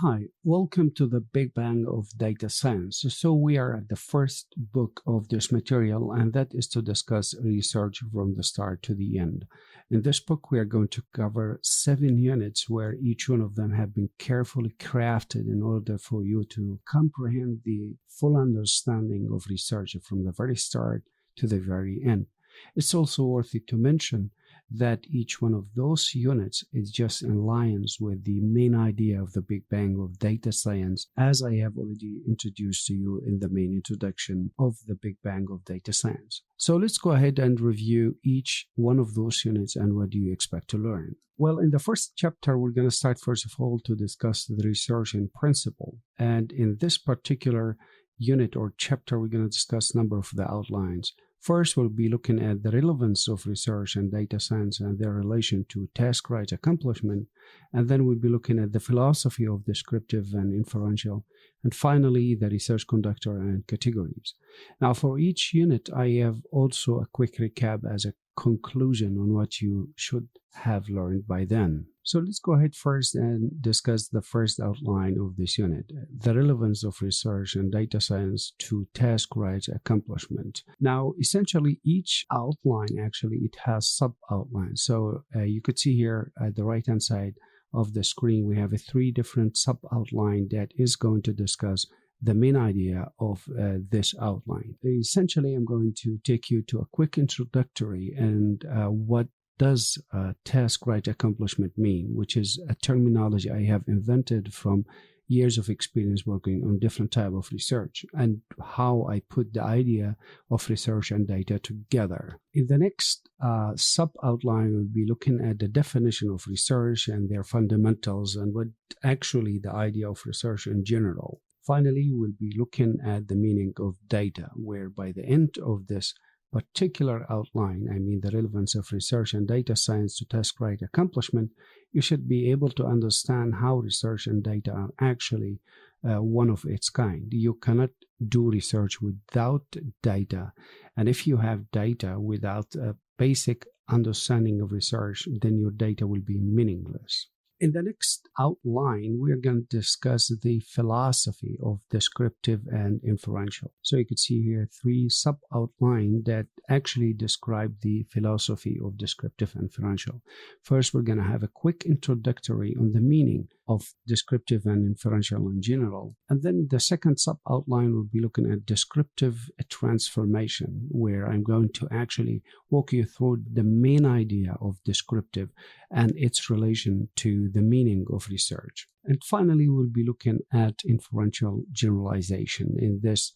Hi, welcome to the Big Bang of Data Science. So we are at the first book of this material, and that is to discuss research from the start to the end. In this book, we are going to cover 7 units where each one of them have been carefully crafted in order for you to comprehend the full understanding of research from the very start to the very end. It's also worthy to mention that each one of those units is just in lines with the main idea of the Big Bang of data science, as I have already introduced to you in the main introduction of the Big Bang of data science. So let's go ahead and review each one of those units and what do you expect to learn. Well, in the first chapter, we're going to start first of all to discuss the research in principle. And in this particular unit or chapter, we're going to discuss a number of the outlines. First, we'll be looking at the relevance of research and data science and their relation to task-right accomplishment. And then we'll be looking at the philosophy of descriptive and inferential. And finally, the research conductor and categories. Now, for each unit, I have also a quick recap as a conclusion on what you should have learned by then. So let's go ahead first and discuss the first outline of this unit, the relevance of research and data science to task-right accomplishment. Now, essentially, each outline, actually, it has sub-outlines. So you could see here at the right-hand side of the screen, we have 3 different sub-outline that is going to discuss the main idea of this outline. Essentially, I'm going to take you to a quick introductory and what does task-right accomplishment mean, which is a terminology I have invented from years of experience working on different type of research and how I put the idea of research and data together. In the next sub-outline, we'll be looking at the definition of research and their fundamentals and what actually the idea of research in general. Finally, we'll be looking at the meaning of data, where by the end of this particular outline, I mean the relevance of research and data science to task-right accomplishment, you should be able to understand how research and data are actually one of its kind. You cannot do research without data, and if you have data without a basic understanding of research, then your data will be meaningless. In the next outline, we're going to discuss the philosophy of descriptive and inferential. So you could see here 3 sub-outlines that actually describe the philosophy of descriptive and inferential. First, we're going to have a quick introductory on the meaning of descriptive and inferential in general. And then the second sub-outline will be looking at descriptive transformation, where I'm going to actually walk you through the main idea of descriptive and its relation to the meaning of research. And finally, we'll be looking at inferential generalization. In this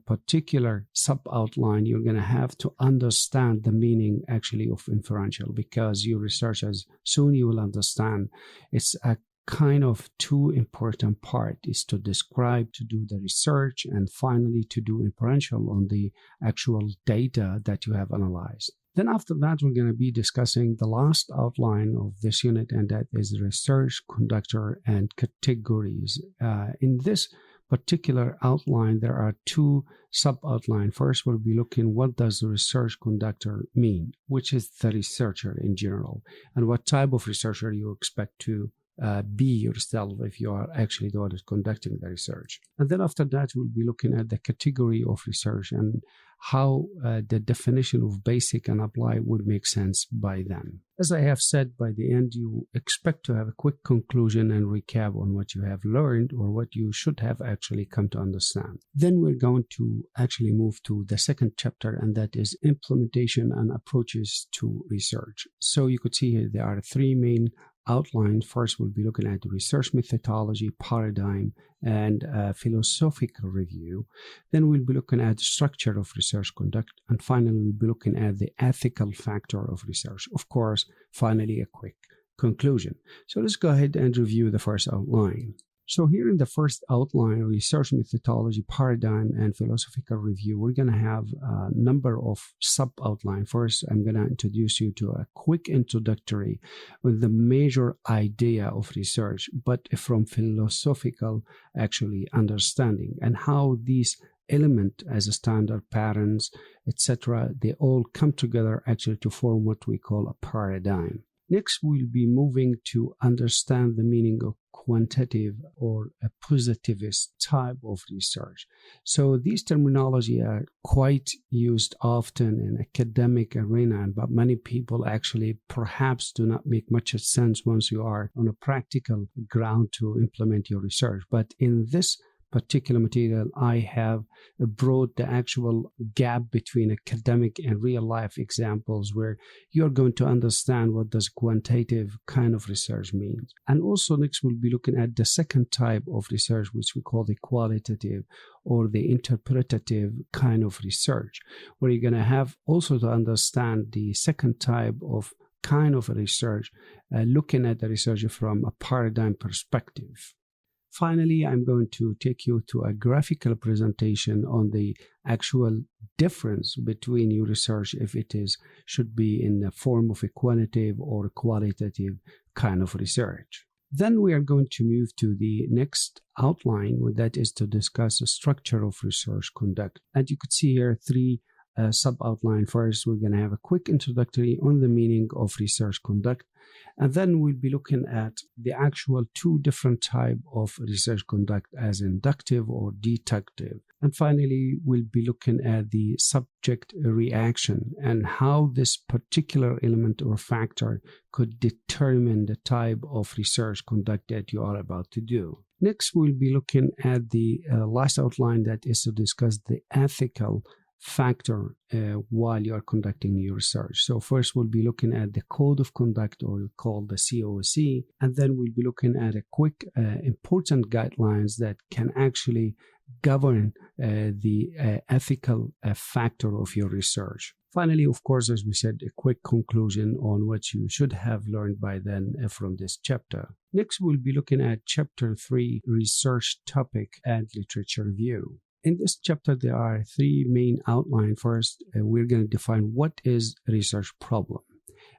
particular sub-outline, you're going to have to understand the meaning actually of inferential, because your researchers soon you will understand it's a kind of 2 important part is to describe, to do the research, and finally to do inferential on the actual data that you have analyzed. Then after that, we're going to be discussing the last outline of this unit, and that is research conductor and categories. In this particular outline, there are 2 sub-outlines. First, we'll be looking what does the research conductor mean, which is the researcher in general, and what type of researcher you expect to be yourself if you are actually the one who's conducting the research. And then after that, we'll be looking at the category of research and how the definition of basic and applied would make sense by then. As I have said, by the end, you expect to have a quick conclusion and recap on what you have learned or what you should have actually come to understand. Then we're going to actually move to the second chapter, and that is implementation and approaches to research. So you could see here there are 3 main outlines. First, we'll be looking at the research methodology, paradigm, and philosophical review. Then we'll be looking at the structure of research conduct. And finally, we'll be looking at the ethical factor of research. Of course, finally, a quick conclusion. So let's go ahead and review the first outline. So here in the first outline, research methodology, paradigm, and philosophical review, we're going to have a number of sub-outlines. First, I'm going to introduce you to a quick introductory with the major idea of research, but from philosophical actually understanding, and how these elements as a standard patterns, etc., they all come together actually to form what we call a paradigm. Next, we'll be moving to understand the meaning of quantitative or a positivist type of research. So these terminology are quite used often in academic arena, but many people actually perhaps do not make much sense once you are on a practical ground to implement your research. But in this particular material, I have brought the actual gap between academic and real life examples where you're going to understand what does quantitative kind of research means. And also next we'll be looking at the second type of research, which we call the qualitative or the interpretative kind of research, where you're going to have also to understand the second type of kind of research, looking at the research from a paradigm perspective. Finally, I'm going to take you to a graphical presentation on the actual difference between your research, if it should be in the form of a quantitative or qualitative kind of research. Then we are going to move to the next outline, that is to discuss the structure of research conduct. And you could see here three sub-outline. First, we're going to have a quick introductory on the meaning of research conduct. And then we'll be looking at the actual two different types of research conduct as inductive or deductive. And finally, we'll be looking at the subject reaction and how this particular element or factor could determine the type of research conduct that you are about to do. Next, we'll be looking at the last outline, that is to discuss the ethical factor while you are conducting your research. So first we'll be looking at the code of conduct, or called the COC, and then we'll be looking at a quick important guidelines that can actually govern the ethical factor of your research. Finally, of course, as we said, a quick conclusion on what you should have learned by then from this chapter. Next, we'll be looking at Chapter 3, Research Topic and Literature Review. In this chapter, there are three main outlines. First, we're going to define what is a research problem,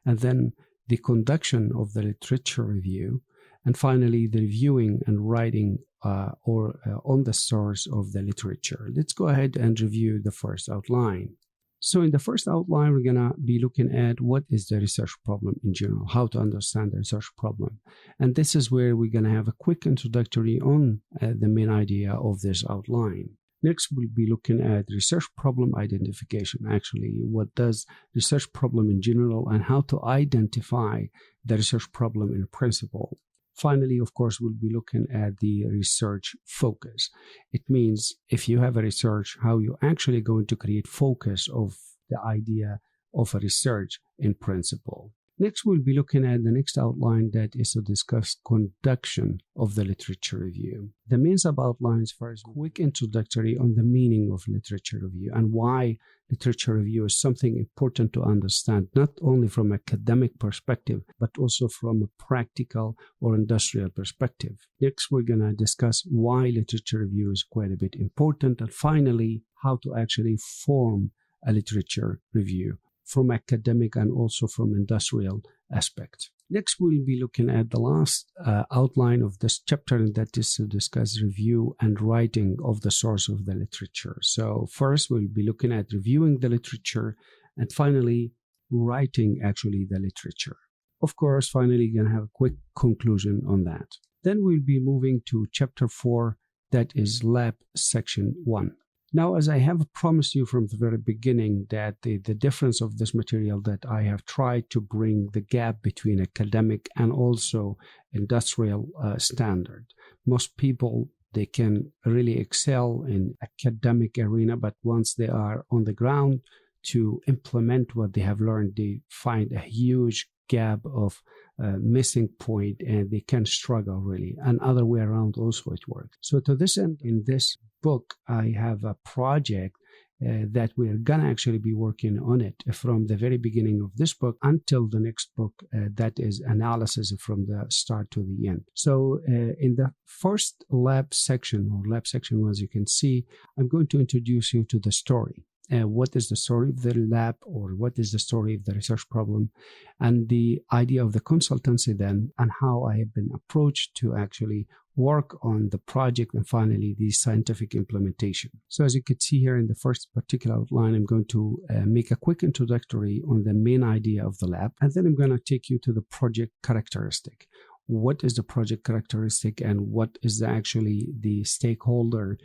and then the conduction of the literature review, and finally, the reviewing and writing on the source of the literature. Let's go ahead and review the first outline. So in the first outline, we're going to be looking at what is the research problem in general, how to understand the research problem. And this is where we're going to have a quick introductory on the main idea of this outline. Next, we'll be looking at research problem identification. Actually, what does research problem in general and how to identify the research problem in principle. Finally, of course, we'll be looking at the research focus. It means if you have a research, how you're actually going to create focus of the idea of a research in principle. Next, we'll be looking at the next outline, that is to discuss conduction of the literature review. The main sub-outlines first, quick introductory on the meaning of literature review and why literature review is something important to understand, not only from an academic perspective, but also from a practical or industrial perspective. Next, we're going to discuss why literature review is quite a bit important. And finally, how to actually form a literature review from academic and also from industrial aspect. Next, we'll be looking at the last outline of this chapter, and that is to discuss review and writing of the source of the literature. So first, we'll be looking at reviewing the literature, and finally, writing actually the literature. Of course, finally, you're going to have a quick conclusion on that. Then we'll be moving to Chapter 4, that is Lab Section 1. Now, as I have promised you from the very beginning, that the difference of this material, that I have tried to bring the gap between academic and also industrial standard. Most people, they can really excel in academic arena, but once they are on the ground to implement what they have learned, they find a huge gap of missing point, and they can struggle really. And other way around also it works. So to this end, in this book, I have a project that we're gonna actually be working on it from the very beginning of this book until the next book, that is analysis from the start to the end. So in the first lab section, as you can see, I'm going to introduce you to the story. what is the story of the lab, or what is the story of the research problem, and the idea of the consultancy then, and how I have been approached to actually work on the project, and finally the scientific implementation. So as you can see here in the first particular outline, I'm going to make a quick introductory on the main idea of the lab, and then I'm going to take you to the project characteristic. What is the project characteristic, and what is actually the stakeholder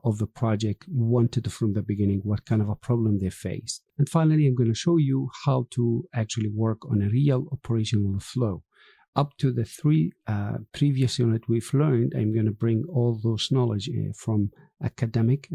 of the project wanted from the beginning, what kind of a problem they faced. And finally, I'm going to show you how to actually work on a real operational flow. Up to the three previous units we've learned, I'm going to bring all those knowledge from academic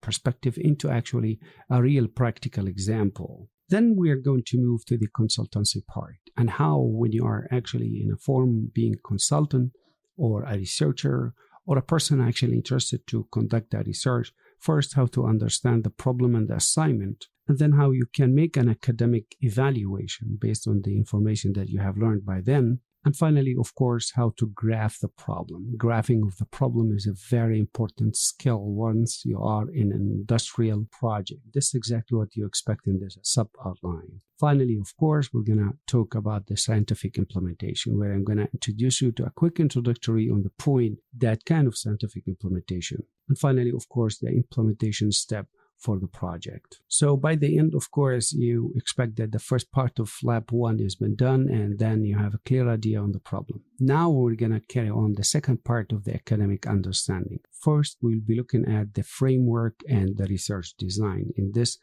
perspective into actually a real practical example. Then we are going to move to the consultancy part, and how when you are actually in a form being a consultant or a researcher or a person actually interested to conduct that research, first how to understand the problem and the assignment, and then how you can make an academic evaluation based on the information that you have learned by then. And finally, of course, how to graph the problem. Graphing of the problem is a very important skill once you are in an industrial project. This is exactly what you expect in this sub-outline. Finally, of course, we're going to talk about the scientific implementation, where I'm going to introduce you to a quick introductory on the point, that kind of scientific implementation. And finally, of course, the implementation step for the project. So by the end, of course, you expect that the first part of lab 1 has been done, and then you have a clear idea on the problem. Now we're going to carry on the second part of the academic understanding. First, we'll be looking at the framework and the research design. In this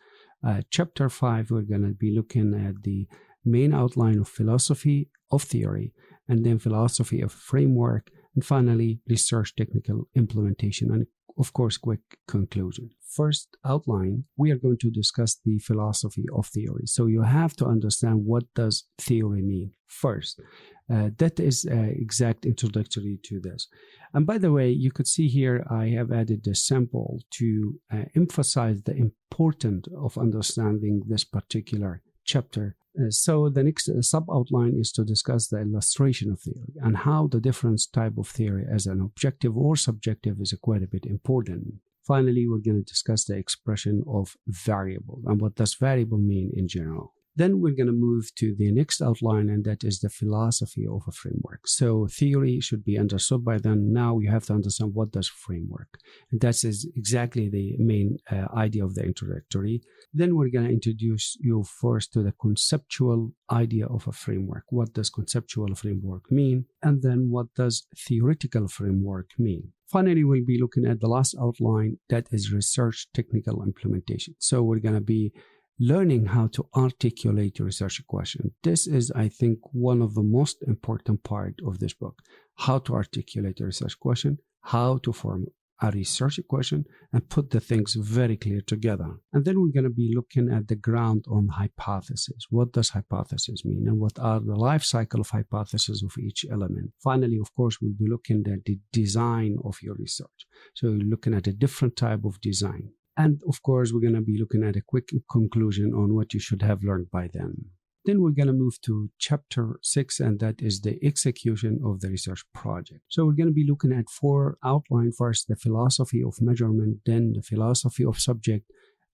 chapter 5, we're going to be looking at the main outline of philosophy of theory, and then philosophy of framework, and finally research technical implementation, and of course quick conclusion. First outline, we are going to discuss the philosophy of theory. So you have to understand, what does theory mean first. That is exact introductory to this. And by the way, you could see here I have added the sample to emphasize the importance of understanding this particular chapter. So the next sub-outline is to discuss the illustration of theory, and how the different type of theory as an objective or subjective is quite a bit important. Finally, we're going to discuss the expression of variable, and what does variable mean in general. Then we're going to move to the next outline, and that is the philosophy of a framework. So theory should be understood by then. Now you have to understand, what does framework? And that is exactly the main idea of the introductory. Then we're going to introduce you first to the conceptual idea of a framework. What does conceptual framework mean? And then what does theoretical framework mean? Finally, we'll be looking at the last outline, that is research technical implementation. So we're going to be learning how to articulate your research question. This is, I think, one of the most important part of this book. How to articulate a research question, how to form a research question, and put the things very clear together. And then we're going to be looking at the ground on hypothesis. What does hypothesis mean, and what are the life cycle of hypothesis of each element? Finally, of course, we'll be looking at the design of your research. So you're looking at a different type of design. And of course, we're going to be looking at a quick conclusion on what you should have learned by then. Then we're going to move to chapter 6, and that is the execution of the research project. So we're going to be looking at 4 outlines. First, the philosophy of measurement, then the philosophy of subject,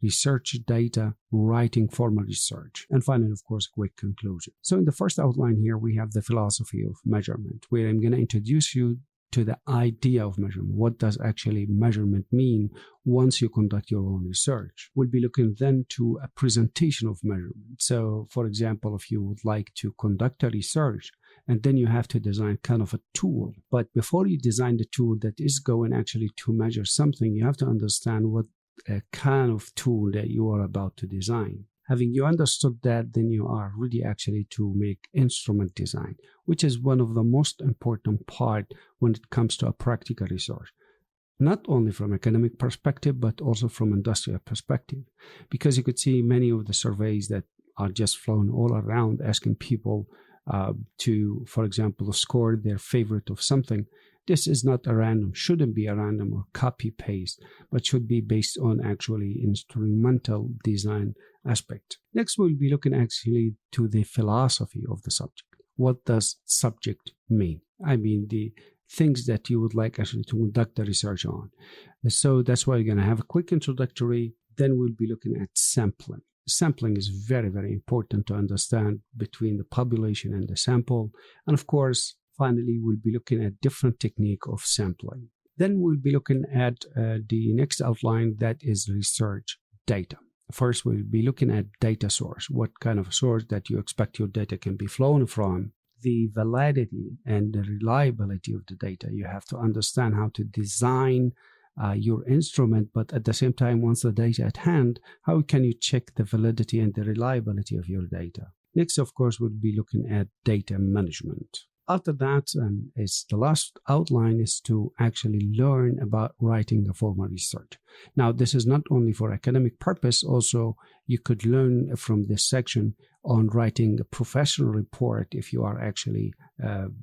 research data, writing formal research, and finally, of course, quick conclusion. So in the first outline here, we have the philosophy of measurement, where I'm going to introduce you to the idea of measurement. What does actually measurement mean once you conduct your own research? We'll be looking then to a presentation of measurement. So, for example, if you would like to conduct a research, and then you have to design kind of a tool. But before you design the tool that is going actually to measure something, you have to understand what kind of tool that you are about to design. Having you understood that, then you are ready actually to make instrument design, which is one of the most important part when it comes to a practical research. Not only from academic perspective, but also from industrial perspective. Because you could see many of the surveys that are just flown all around asking people to, for example, score their favorite of something. This is not a random, shouldn't be a random or copy-paste, but should be based on actually instrumental design aspect. Next, we'll be looking actually to the philosophy of the subject. What does subject mean? I mean, the things that you would like actually to conduct the research on. So that's why you're going to have a quick introductory, Then we'll be looking at sampling. Sampling is very, very important to understand between the population and the sample. And of course, finally, we'll be looking at different technique of sampling. Then we'll be looking at the next outline, that is research data. First, we'll be looking at data source. What kind of source that you expect your data can be flown from. The validity and the reliability of the data. You have to understand how to design your instrument, but at the same time, once the data at hand, how can you check the validity and the reliability of your data? Next, of course, we'll be looking at data management. After that, is the last outline is to actually learn about writing a formal research. Now, this is not only for academic purpose, also you could learn from this section on writing a professional report if you are actually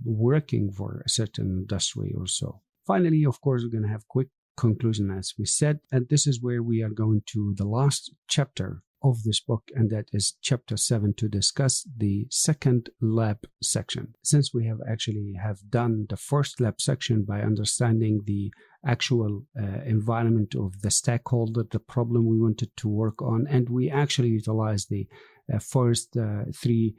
working for a certain industry or so. Finally, of course, we're going to have quick conclusion, as we said, and this is where we are going to the last chapter of this book, and that is chapter 7, to discuss the second lab section. Since we have done the first lab section by understanding the actual environment of the stakeholder, the problem we wanted to work on, and we actually utilized the first 3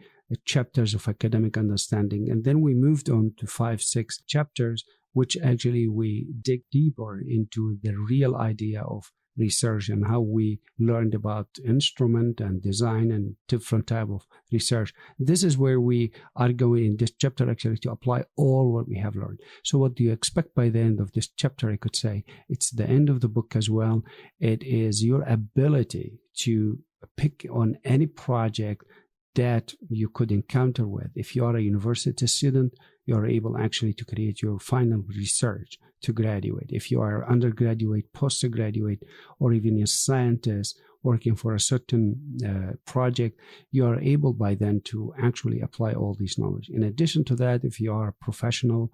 chapters of academic understanding, and then we moved on to 5-6 chapters, which actually we dig deeper into the real idea of research and how we learned about instrument and design and different type of research. This is where we are going in this chapter actually to apply all what we have learned. So what do you expect by the end of this chapter? I could say it's the end of the book as well. It is your ability to pick on any project that you could encounter with. If you are a university student, you are able actually to create your final research to graduate. If you are undergraduate, postgraduate, or even a scientist working for a certain project, you are able by then to actually apply all this knowledge. In addition to that, if you are a professional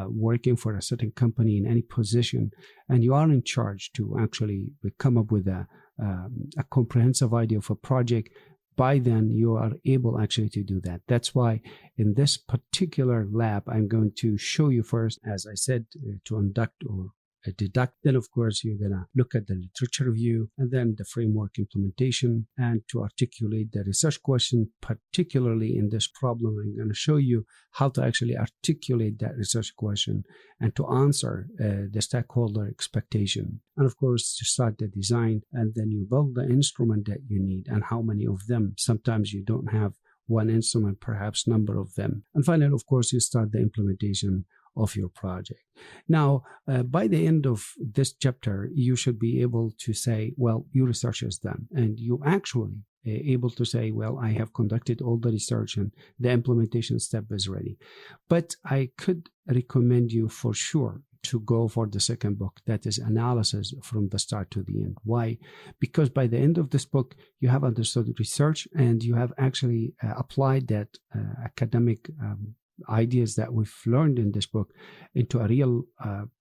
working for a certain company in any position, and you are in charge to actually come up with a comprehensive idea of a project, by then you are able actually to do that. That's why in this particular lab, I'm going to show you first, as I said, to induct or deduct. Then, of course, you're going to look at the literature review and then the framework implementation, and to articulate the research question. Particularly in this problem, I'm going to show you how to actually articulate that research question and to answer the stakeholder expectation. And of course, to start the design, and then you build the instrument that you need and how many of them. Sometimes you don't have one instrument, perhaps number of them. And finally, of course, you start the implementation of your project. Now, by the end of this chapter, you should be able to say, well, your research is done, and you actually able to say, well, I have conducted all the research and the implementation step is ready. But I could recommend you for sure to go for the second book, that is analysis from the start to the end. Why? Because by the end of this book, you have understood research and you have actually applied that academic ideas that we've learned in this book into a real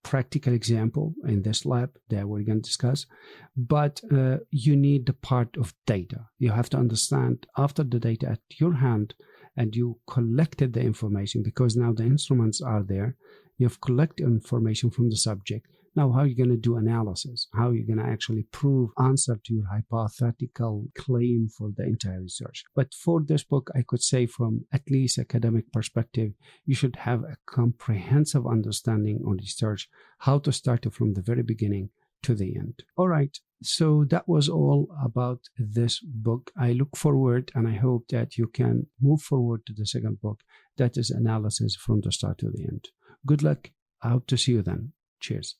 practical example in this lab that we're going to discuss. But you need the part of data. You have to understand after the data at your hand and you collected the information, because now the instruments are there. You have collected information from the subject. Now, how are you going to do analysis? How are you going to actually prove answer to your hypothetical claim for the entire research? But for this book, I could say from at least academic perspective, you should have a comprehensive understanding on research, how to start it from the very beginning to the end. All right. So that was all about this book. I look forward and I hope that you can move forward to the second book, that is analysis from the start to the end. Good luck. I hope to see you then. Cheers.